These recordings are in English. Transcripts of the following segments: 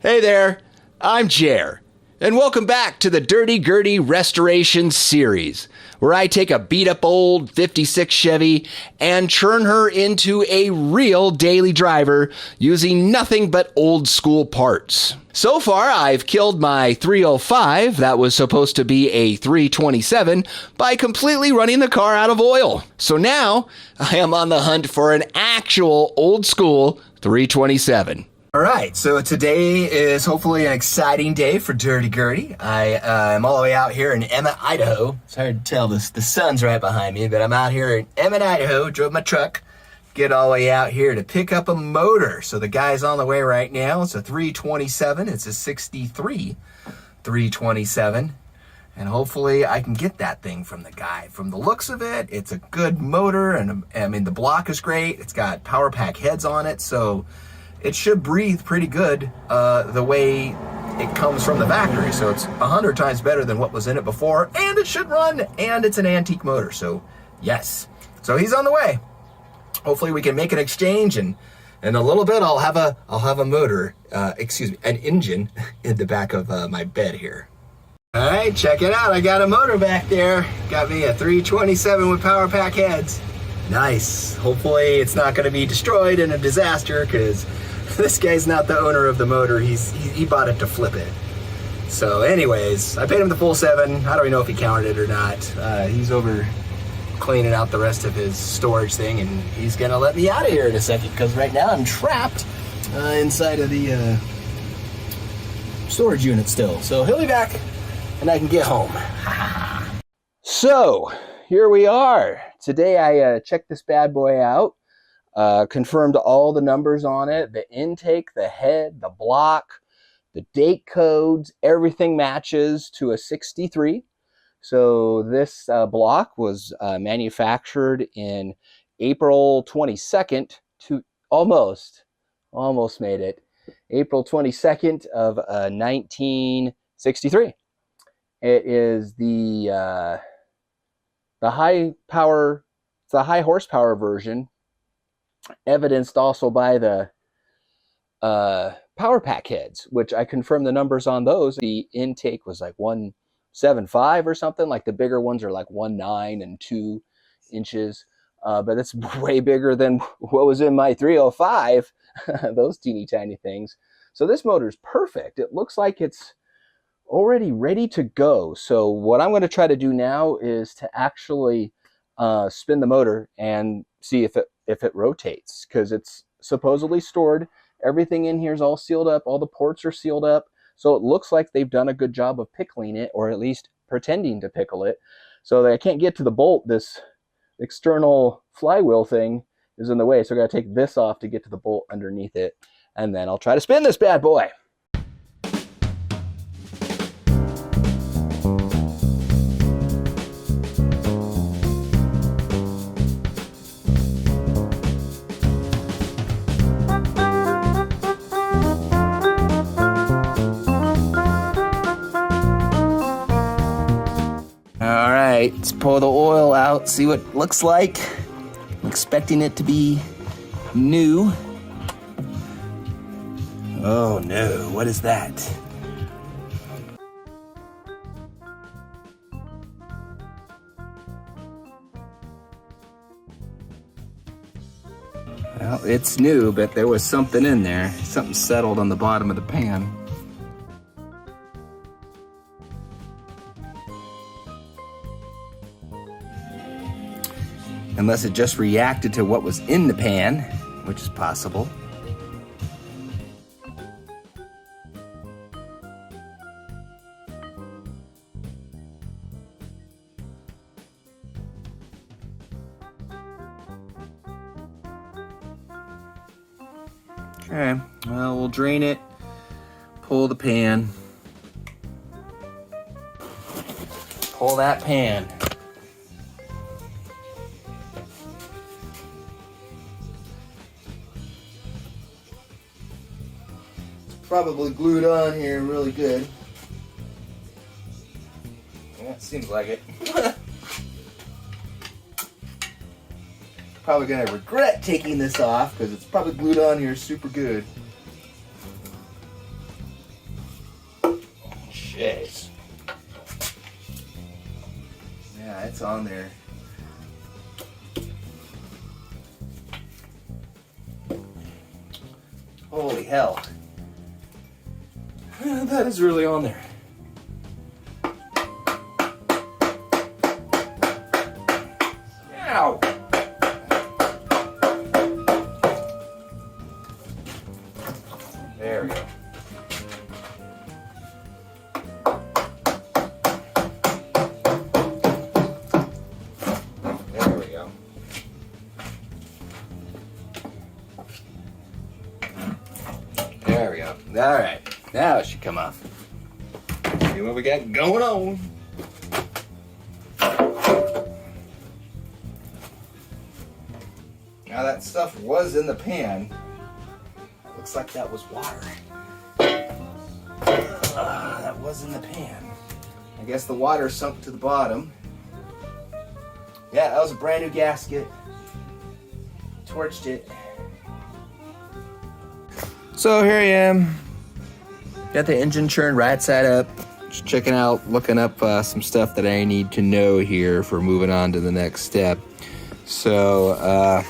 Hey there, I'm Jer, and welcome back to the Dirty Gertie Restoration series, where I take a beat-up old 56 Chevy and turn her into a real daily driver using nothing but old-school parts. So far, I've killed my 305 that was supposed to be a 327 by completely running the car out of oil. So now, I am on the hunt for an actual old-school 327. All right, so today is hopefully an exciting day for Dirty Gertie. I'm all the way out here in Emmett, Idaho. It's hard to tell, the sun's right behind me, but I'm out here in Emmett, Idaho, drove my truck, get all the way out here to pick up a motor. So the guy's on the way right now. It's a 327, it's a 63 327. And hopefully I can get that thing from the guy. From the looks of it, it's a good motor, and I mean, the block is great. It's got power pack heads on it, so it should breathe pretty good the way it comes from the factory. So it's 100 times better than what was in it before, and it should run, and it's an antique motor, so yes. So he's on the way. Hopefully we can make an exchange, and in a little bit I'll have a motor, an engine in the back of my bed here. All right, check it out. I got a motor back there. Got me a 327 with power pack heads. Nice. Hopefully it's not going to be destroyed in a disaster, because this guy's not the owner of the motor. He bought it to flip it. So anyways, I paid him the full $7. I don't even know if he counted it or not. He's over cleaning out the rest of his storage thing, and he's gonna let me out of here in a second, because right now I'm trapped inside of the storage unit still. So he'll be back and I can get home. So, here we are. Today I checked this bad boy out. Confirmed all the numbers on it, the intake, the head, the block, the date codes, everything matches to a 63. So this block was manufactured in April 22nd to almost made it. April 22nd of 1963. It is the high power, the high horsepower version, evidenced also by the power pack heads, which I confirmed the numbers on those. The intake was like 175 or something, like the bigger ones are like 1.9 and 2 inches, but it's way bigger than what was in my 305, those teeny tiny things. So this motor is perfect. It looks like it's already ready to go. So what I'm going to try to do now is to actually spin the motor and see if it rotates, because it's supposedly stored. Everything in here is all sealed up. All the ports are sealed up. So it looks like they've done a good job of pickling it, or at least pretending to pickle it. So I can't get to the bolt. This external flywheel thing is in the way. So I got to take this off to get to the bolt underneath it. And then I'll try to spin this bad boy. Let's pour the oil out, see what it looks like. I'm expecting it to be new. Oh no, what is that? Well, it's new, but there was something in there. Something settled on the bottom of the pan. Unless it just reacted to what was in the pan, which is possible. Okay, well, we'll drain it, pull the pan, pull that pan. Probably glued on here really good. Yeah, it seems like it. Probably gonna regret taking this off because it's probably glued on here super good. Jeez. Yeah, it's on there. Holy hell. That is really on there. Ow! There we go. There we go. There we go. All right. Now it should come off. See what we got going on. Now that stuff was in the pan. Looks like that was water. That was in the pan. I guess the water sunk to the bottom. Yeah, that was a brand new gasket. Torched it. So here I am. Got the engine turned right side up. Just checking out, looking up some stuff that I need to know here for moving on to the next step. So,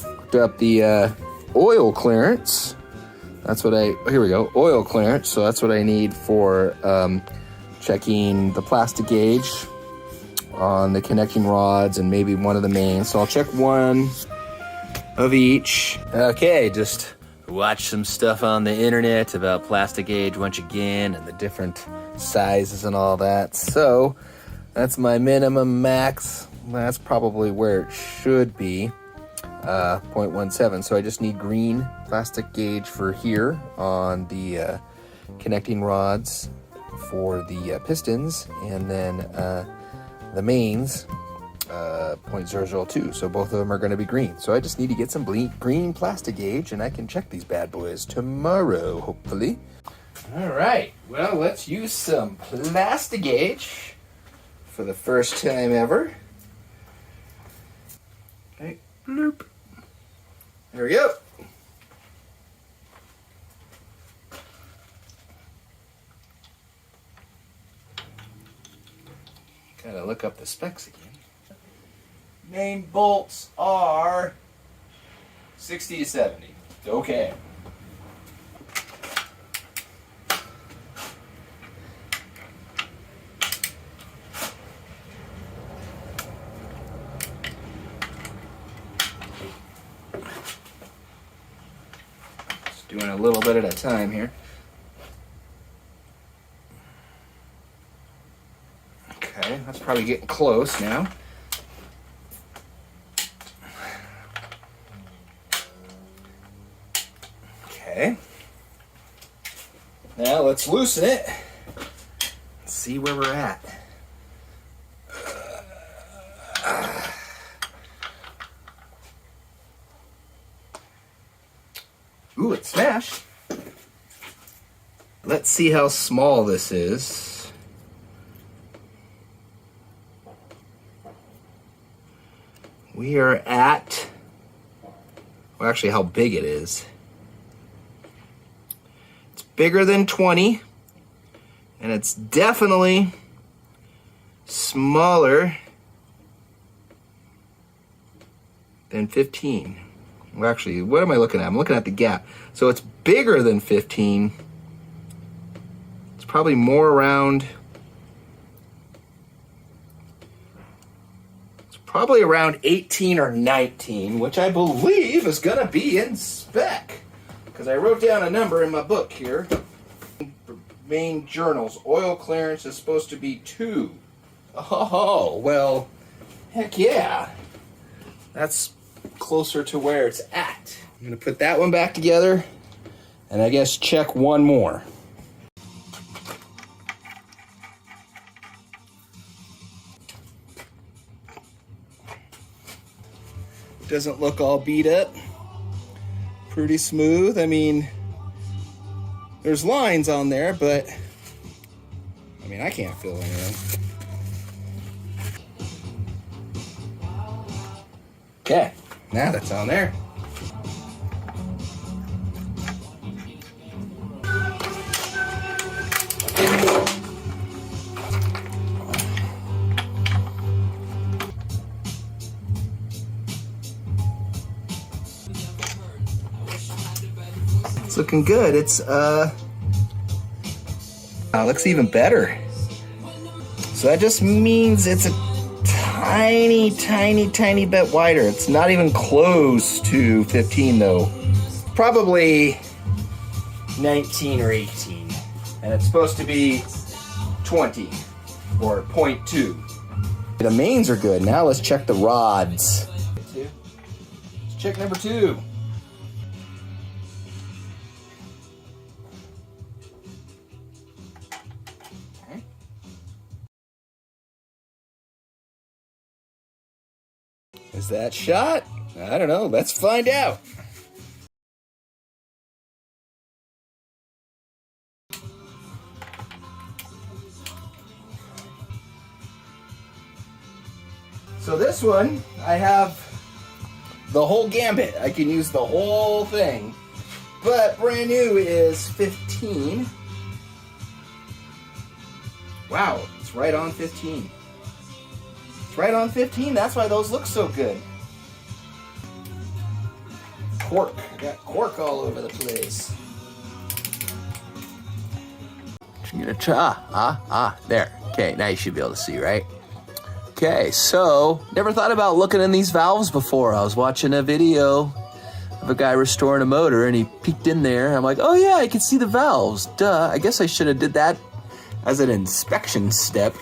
looked up the oil clearance. That's what here we go, oil clearance. So that's what I need for checking the Plastigage on the connecting rods and maybe one of the mains. So I'll check one of each. Okay, just watch some stuff on the internet about Plastigage once again and the different sizes and all that. So that's my minimum max. That's probably where it should be, 0.17. So I just need green Plastigage for here on the connecting rods for the pistons, and then the mains 0.002. So both of them are going to be green. So I just need to get some green Plastigage, and I can check these bad boys tomorrow, hopefully. All right. Well, let's use some Plastigage for the first time ever. Okay. Bloop. There we go. Gotta look up the specs again. Main bolts are 60 to 70. Okay. Just doing a little bit at a time here. Okay, that's probably getting close now. Okay. Now let's loosen it. Let's see where we're at. Ooh, it smashed. Let's see how small this is. We are at, well, actually how big it is. It's bigger than 20, and it's definitely smaller than 15. Well, actually, what am I looking at? I'm looking at the gap. So it's bigger than 15. It's probably more around, probably around 18 or 19, which I believe is gonna be in spec, because I wrote down a number in my book here. Main journals, oil clearance is supposed to be 2. Oh, well, heck yeah. That's closer to where it's at. I'm gonna put that one back together, and I guess check one more. Doesn't look all beat up. Pretty smooth. I mean, there's lines on there, but I mean, I can't feel anything. Okay, now that's on there. looking good. It's looks even better. So that just means it's a tiny bit wider. It's not even close to 15 though. Probably 19 or 18. And it's supposed to be 20 or 0.2. The mains are good. Now let's check the rods. Let's check number 2. Is that shot? I don't know. Let's find out. So this one, I have the whole gambit. I can use the whole thing. But brand new is 15. Wow, it's right on 15. It's right on 15. That's why those look so good. Cork. I got cork all over the place. I'm gonna try. There. Okay, now you should be able to see, right? Okay, so never thought about looking in these valves before. I was watching a video of a guy restoring a motor, and he peeked in there. I'm like, oh yeah, I can see the valves. Duh. I guess I should have did that as an inspection step.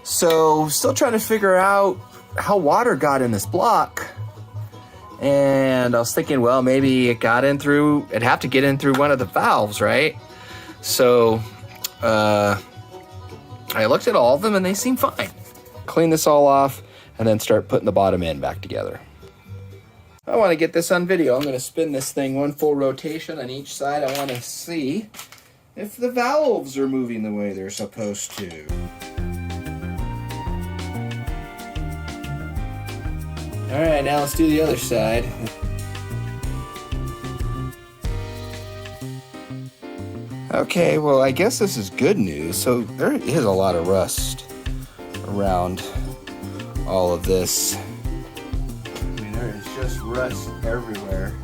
So, still trying to figure out how water got in this block. And I was thinking, well, maybe it got in through, it'd have to get in through one of the valves, right? So, I looked at all of them and they seem fine. Clean this all off and then start putting the bottom end back together. I want to get this on video. I'm going to spin this thing one full rotation on each side. I want to see if the valves are moving the way they're supposed to. All right, now let's do the other side. Okay, well, I guess this is good news. So there is a lot of rust around all of this. I mean, there is just rust everywhere.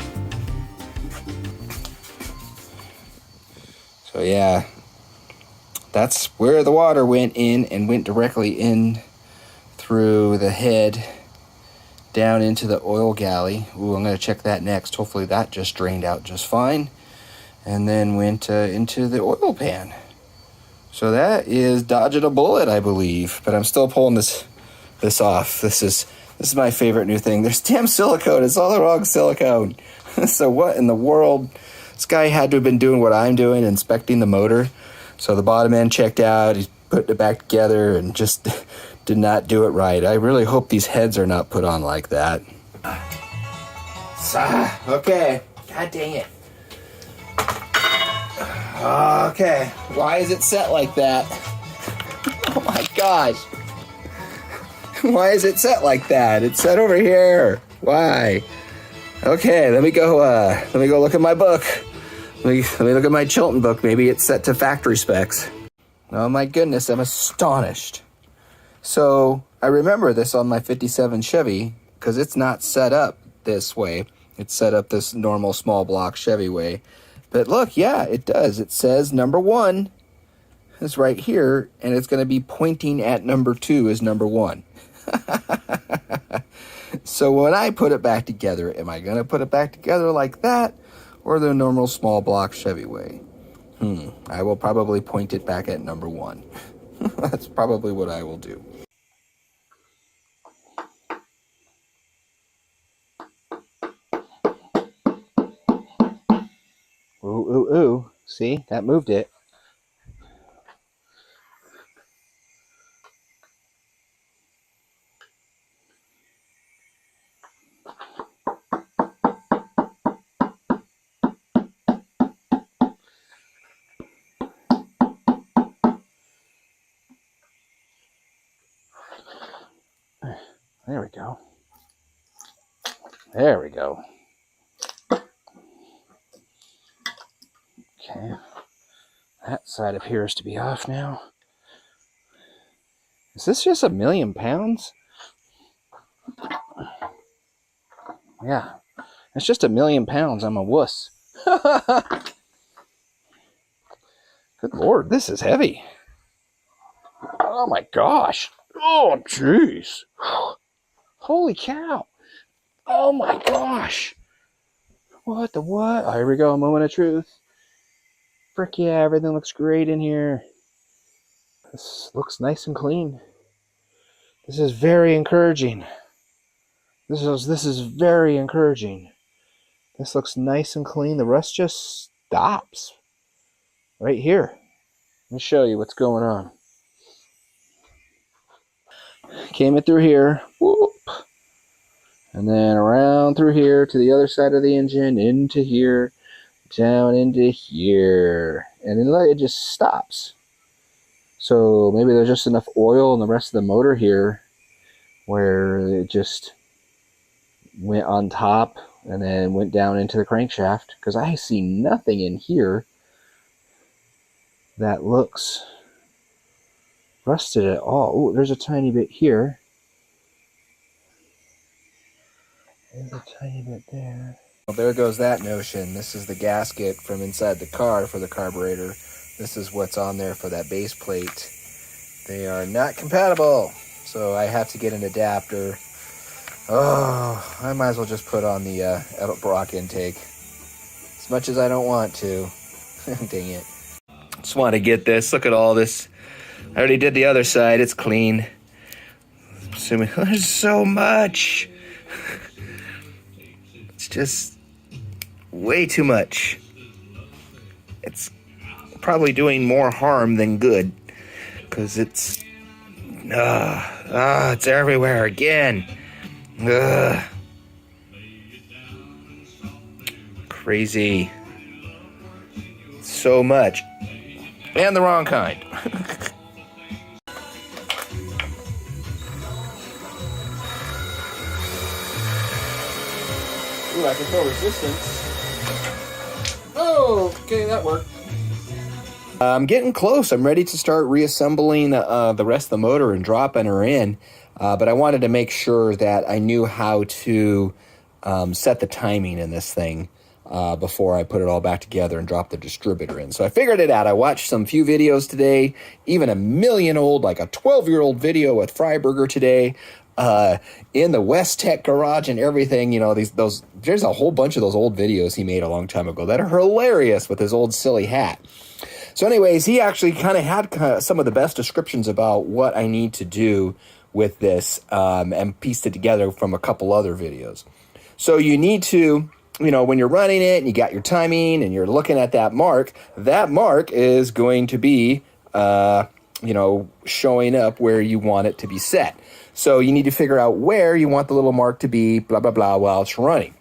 So yeah, that's where the water went in and went directly in through the head down into the oil galley. Ooh, I'm going to check that next. Hopefully that just drained out just fine. And then went into the oil pan. So that is dodging a bullet, I believe. But I'm still pulling this off. This is my favorite new thing. There's damn silicone. It's all the wrong silicone. So what in the world? This guy had to have been doing what I'm doing, inspecting the motor. So the bottom end checked out. He put it back together and just did not do it right. I really hope these heads are not put on like that. Okay. God dang it. Okay. Why is it set like that? Oh my gosh. Why is it set like that? It's set over here. Why? Okay, let me go look at my book. Let me look at my Chilton book. Maybe it's set to factory specs. Oh my goodness, I'm astonished. So I remember this on my 57 Chevy because it's not set up this way. It's set up this normal small block Chevy way. But look, yeah, it does. It says number 1 is right here, and it's going to be pointing at number 2 as number 1. So when I put it back together, am I going to put it back together like that or the normal small block Chevy way? I will probably point it back at number 1. That's probably what I will do. Ooh. See, that moved it. There we go. There we go. Okay. That side appears to be off now. Is this just 1,000,000 pounds? Yeah. It's just 1,000,000 pounds. I'm a wuss. Good Lord, this is heavy. Oh my gosh. Oh, jeez. Holy cow. Oh my gosh. What the what? Oh, here we go, moment of truth. Frick yeah, everything looks great in here. This looks nice and clean. This is very encouraging. This is very encouraging. This looks nice and clean. The rust just stops right here. Let me show you what's going on. Came it through here, whoop, and then around through here to the other side of the engine, into here, down into here, and then it just stops. So maybe there's just enough oil in the rest of the motor here where it just went on top and then went down into the crankshaft, because I see nothing in here that looks rusted at all. Oh, there's a tiny bit here. There's a tiny bit there. Well, there goes that notion. This is the gasket from inside the car for the carburetor. This is what's on there for that base plate. They are not compatible, so I have to get an adapter. Oh, I might as well just put on the Edelbrock intake. As much as I don't want to. Dang it. Just want to get this. Look at all this. I already did the other side. It's clean. I'm assuming there's so much. It's just way too much. It's probably doing more harm than good, because it's everywhere again. Crazy. So much. And the wrong kind. Ooh, I can feel resistance. Oh, okay, that worked. I'm getting close. I'm ready to start reassembling the rest of the motor and dropping her in. But I wanted to make sure that I knew how to set the timing in this thing before I put it all back together and drop the distributor in. So I figured it out. I watched some few videos today, even a million-old, like a 12-year-old video with Freiberger today, in the West Tech garage and everything. You know, there's a whole bunch of those old videos he made a long time ago that are hilarious with his old silly hat. So anyways, he actually kind of had some of the best descriptions about what I need to do with this, and pieced it together from a couple other videos. So you need to, you know, when you're running it and you got your timing and you're looking at that mark is going to be, you know, showing up where you want it to be set. So you need to figure out where you want the little mark to be, blah, blah, blah, while it's running.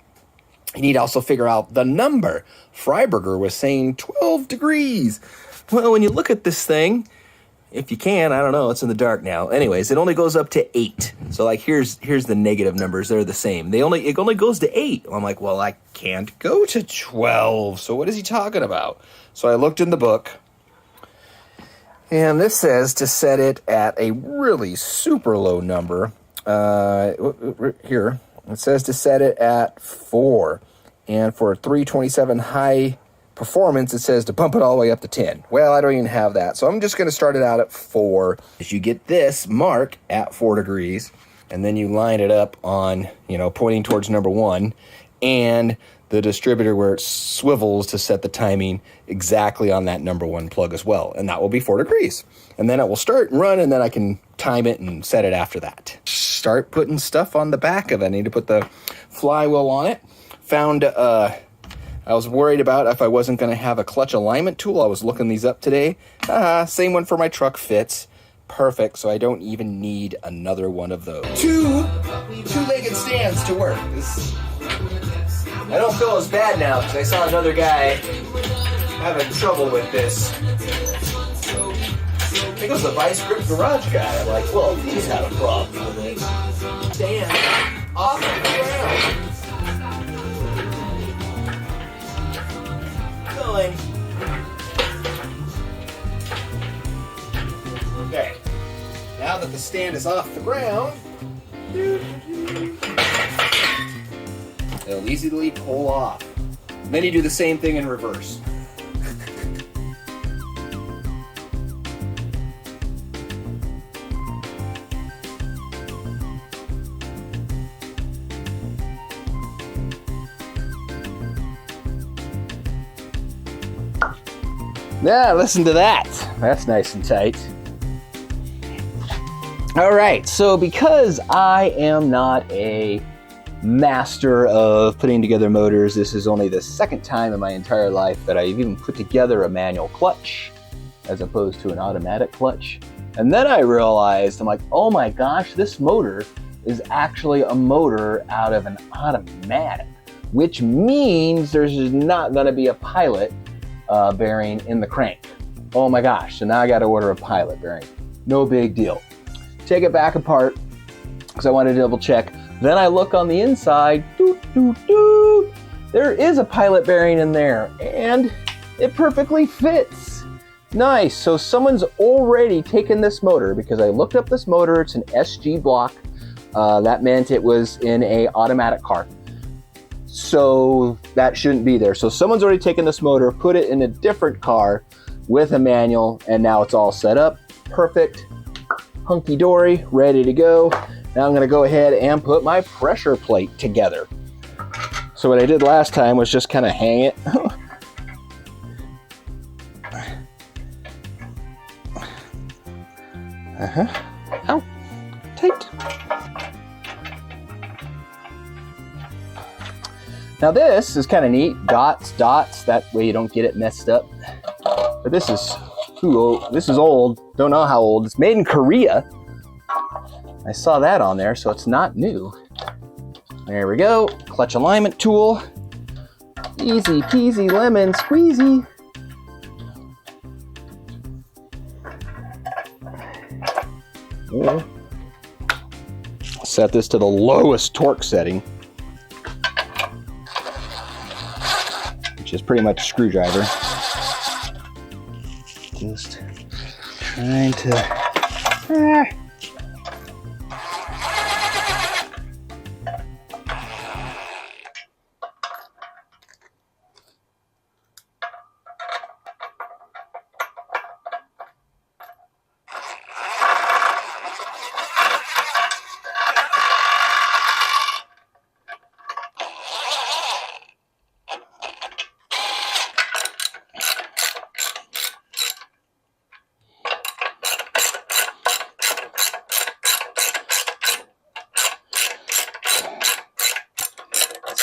You need to also figure out the number. Freiberger was saying 12 degrees. Well, when you look at this thing, if you can, I don't know, it's in the dark now. Anyways, it only goes up to 8. So like here's the negative numbers, they're the same. It only goes to 8. I'm like, well, I can't go to 12. So what is he talking about? So I looked in the book, and this says to set it at a really super low number. Here, it says to set it at 4. And for 327 high performance, it says to bump it all the way up to 10. Well, I don't even have that, so I'm just going to start it out at 4. As you get this mark at 4 degrees, and then you line it up on, you know, pointing towards number 1, and the distributor where it swivels to set the timing exactly on that number 1 plug as well, and that will be 4 degrees. And then it will start and run, and then I can time it and set it after that. Start putting stuff on the back of it. I need to put the flywheel on it. Found I was worried about if I wasn't going to have a clutch alignment tool. I was looking these up today. Same one for my truck fits. Perfect, so I don't even need another one of those. Two-legged stands to work. I don't feel as bad now because I saw another guy having trouble with this. I think it was the Vice Grip Garage guy. I'm like, well, he's had a problem with it. Stand off the ground. Okay, now that the stand is off the ground, it'll easily pull off. Then you do the same thing in reverse. Yeah, listen to that. That's nice and tight. All right, so because I am not a master of putting together motors, this is only the second time in my entire life that I've even put together a manual clutch as opposed to an automatic clutch. And then I realized, I'm like, oh my gosh, this motor is actually a motor out of an automatic, which means there's not gonna be a pilot bearing in the crank. Oh my gosh, so now I gotta order a pilot bearing. No big deal. Take it back apart because I wanted to double check. Then I look on the inside, doot, doot, doot. There is a pilot bearing in there and it perfectly fits. Nice, so someone's already taken this motor because I looked up this motor, it's an SG block. That meant it was in a automatic car. So that shouldn't be there. So someone's already taken this motor, put it in a different car with a manual, and now it's all set up. Perfect, hunky-dory, ready to go. Now I'm gonna go ahead and put my pressure plate together. So what I did last time was just kind of hang it. Ow, tight. Now this is kind of neat, dots, that way you don't get it messed up. But this is, this is old, don't know how old. It's made in Korea. I saw that on there, so it's not new. There we go, clutch alignment tool. Easy peasy lemon squeezy. Set this to the lowest torque setting, which is pretty much a screwdriver. Just trying to...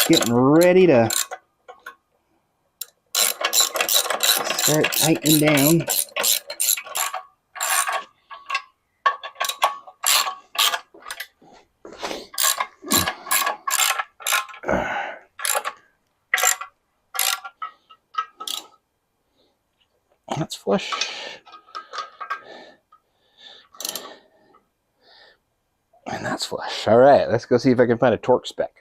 Getting ready to start tightening down. That's flush. And that's flush. All right, let's go see if I can find a torque spec.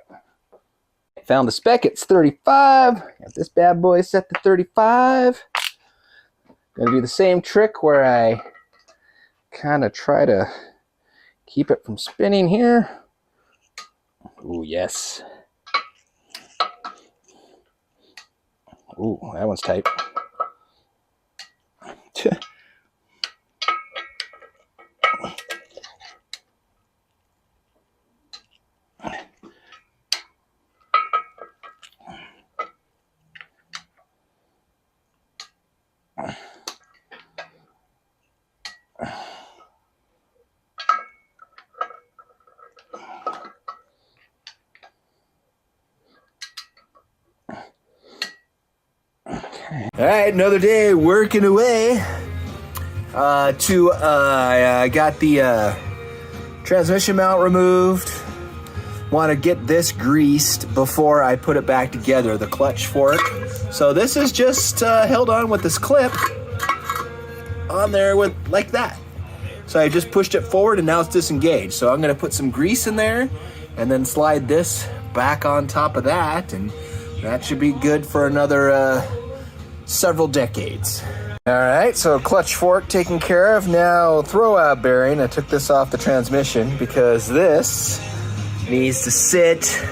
Found the spec, it's 35. Got this bad boy set to 35. Gonna do the same trick where I kind of try to keep it from spinning here. Ooh, yes. Ooh, that one's tight. All right, another day working away. I got the transmission mount removed. Want to get this greased before I put it back together, the clutch fork. So this is just held on with this clip on there with like that. So I just pushed it forward and now it's disengaged. So I'm gonna put some grease in there and then slide this back on top of that, and that should be good for another several decades. All right, so clutch fork taken care of. Now throwout bearing, I took this off the transmission because this needs to sit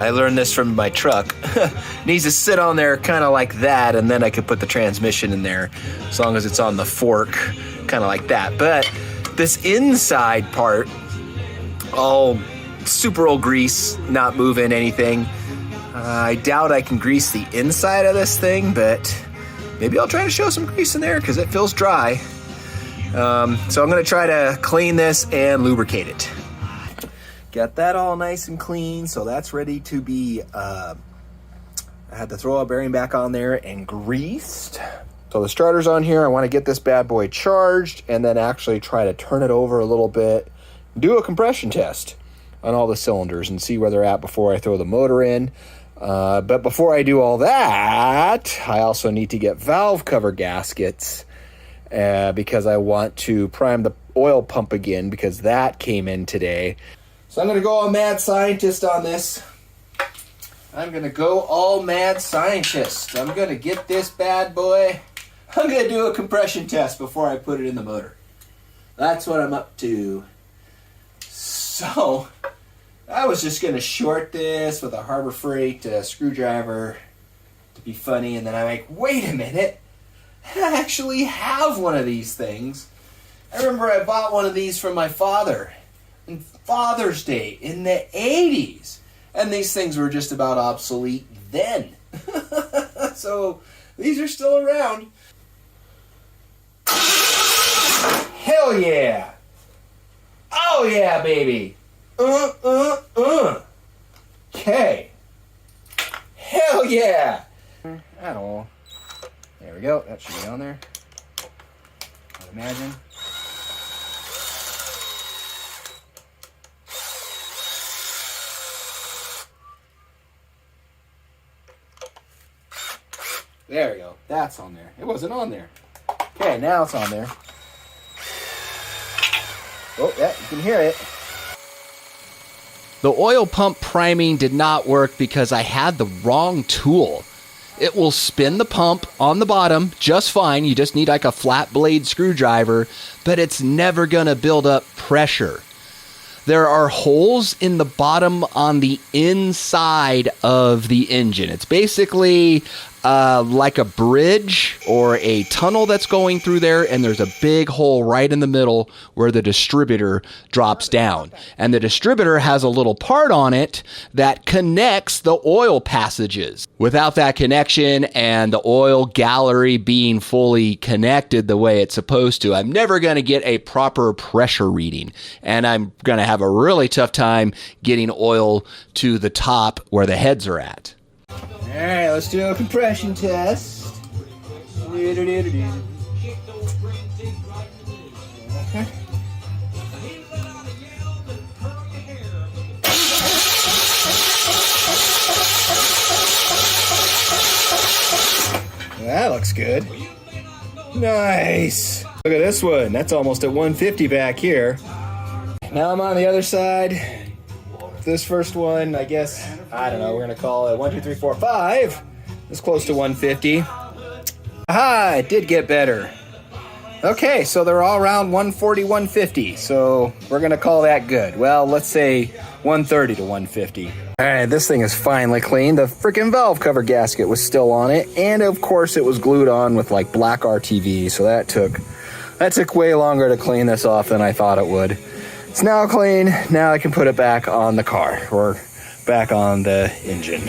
I learned this from my truck. Needs to sit on there kind of like that, and then I could put the transmission in there as long as it's on the fork, kind of like that. But this inside part, all super old grease, not moving anything. I doubt I can grease the inside of this thing, but maybe I'll try to show some grease in there because it feels dry. So I'm gonna try to clean this and lubricate it. Got that all nice and clean, so that's ready to be, I had to throw a bearing back on there and greased. So the starter's on here. I want to get this bad boy charged and then actually try to turn it over a little bit, do a compression test on all the cylinders and see where they're at before I throw the motor in. But before I do all that, I also need to get valve cover gaskets because I want to prime the oil pump again because that came in today. So I'm going to go all mad scientist on this. I'm going to go all mad scientist. I'm going to get this bad boy. I'm going to do a compression test before I put it in the motor. That's what I'm up to. So I was just going to short this with a Harbor Freight screwdriver to be funny. And then I'm like, wait a minute. I actually have one of these things. I remember I bought one of these from my father on Father's Day in the 80s. And these things were just about obsolete then. So these are still around. Hell yeah. Oh yeah, baby. Okay. Hell yeah. I don't know. There we go. That should be on there. I'd imagine. There we go. That's on there. It wasn't on there. Okay, now it's on there. Oh, yeah, you can hear it. The oil pump priming did not work because I had the wrong tool. It will spin the pump on the bottom just fine. You just need like a flat blade screwdriver, but it's never going to build up pressure. There are holes in the bottom on the inside of the engine. It's basically like a bridge or a tunnel that's going through there, and there's a big hole right in the middle where the distributor drops down. And the distributor has a little part on it that connects the oil passages. Without that connection and the oil gallery being fully connected the way it's supposed to, I'm never going to get a proper pressure reading. And I'm going to have a really tough time getting oil to the top where the heads are at. All right, let's do a compression test. That looks good. Nice. Look at this one. That's almost at 150 back here. Now I'm on the other side. This first one, I guess, I don't know, we're going to call it 1, 2, 3, 4, 5. It's close to 150. Aha, it did get better. Okay, so they're all around 140, 150. So we're going to call that good. Well, let's say 130 to 150. All right, this thing is finally clean. The freaking valve cover gasket was still on it. And of course, it was glued on with like black RTV. So that took way longer to clean this off than I thought it would. It's now clean. Now I can put it back on the car or back on the engine.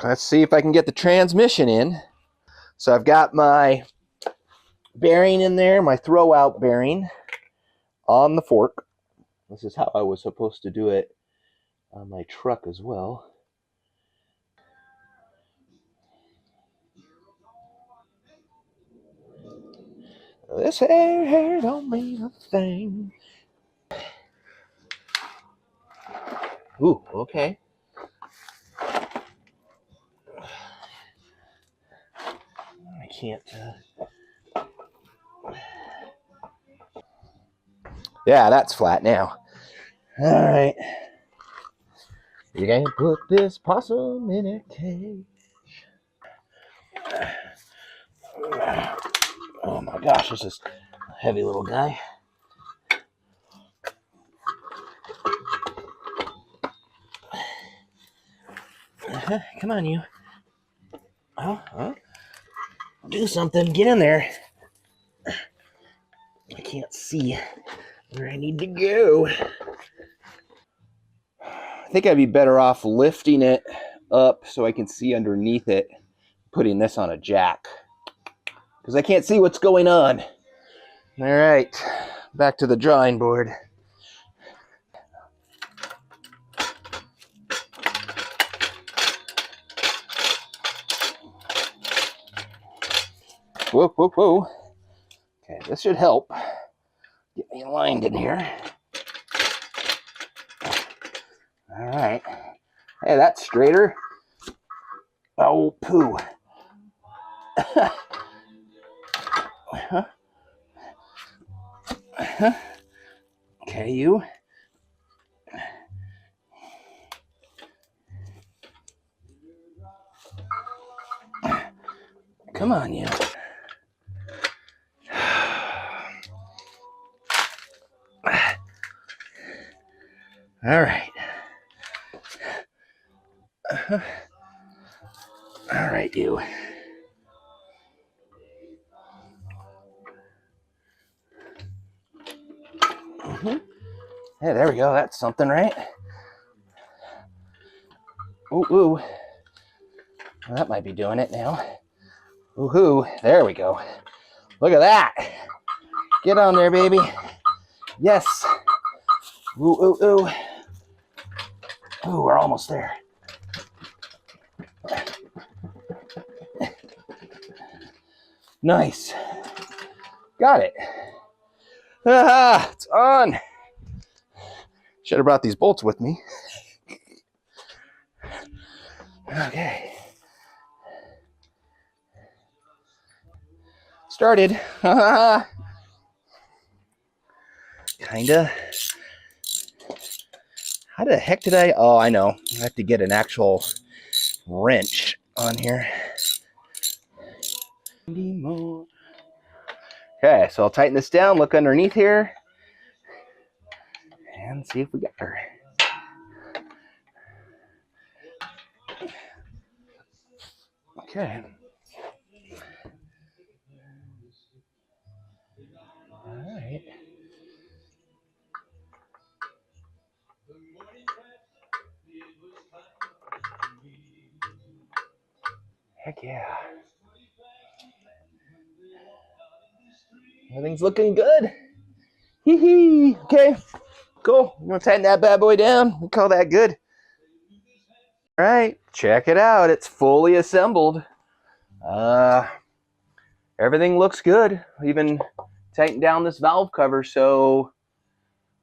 Let's see if I can get the transmission in. So I've got my bearing in there, my throwout bearing on the fork. This is how I was supposed to do it on my truck as well. This hair don't mean a thing. Ooh, okay. I can't. Yeah, that's flat now. All right. You can put this possum in a cage. Oh my gosh, this is a heavy little guy. Come on, you. Do something. Get in there. I can't see where I need to go. I think I'd be better off lifting it up so I can see underneath it, putting this on a jack, because I can't see what's going on. All right, back to the drawing board. Whoa, whoa, whoa. Okay, this should help get me aligned in here. All right. Hey, that's straighter. Oh, poo. Okay, you. Come on, you. All right. All right, you. Hey, there we go. That's something, right? Ooh, ooh. Well, that might be doing it now. Ooh-hoo. There we go. Look at that. Get on there, baby. Yes. Ooh, ooh, ooh. Ooh, we're almost there. Nice. Got it. Ah, it's on. Should have brought these bolts with me. Okay. Started. Kinda. How the heck did I? Oh, I know. I have to get an actual wrench on here. Okay, so I'll tighten this down, look underneath here, and see if we got her. Okay. All right. Heck yeah. Everything's looking good. Hee hee. Okay, cool. You want to tighten that bad boy down? We call that good. All right, check it out. It's fully assembled. Everything looks good. Even tightened down this valve cover, so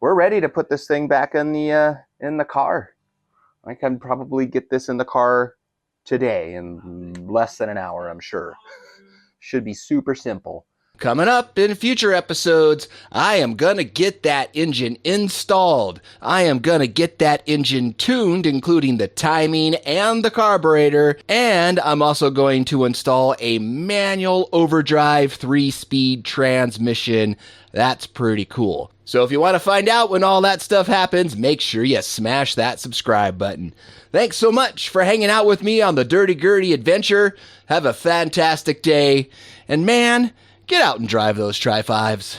we're ready to put this thing back in the car. I can probably get this in the car today in less than an hour, I'm sure. Should be super simple. Coming up in future episodes, I am going to get that engine installed. I am going to get that engine tuned, including the timing and the carburetor. And I'm also going to install a manual overdrive 3-speed transmission. That's pretty cool. So if you want to find out when all that stuff happens, make sure you smash that subscribe button. Thanks so much for hanging out with me on the Dirty Gertie adventure. Have a fantastic day. And man, get out and drive those Tri-5s.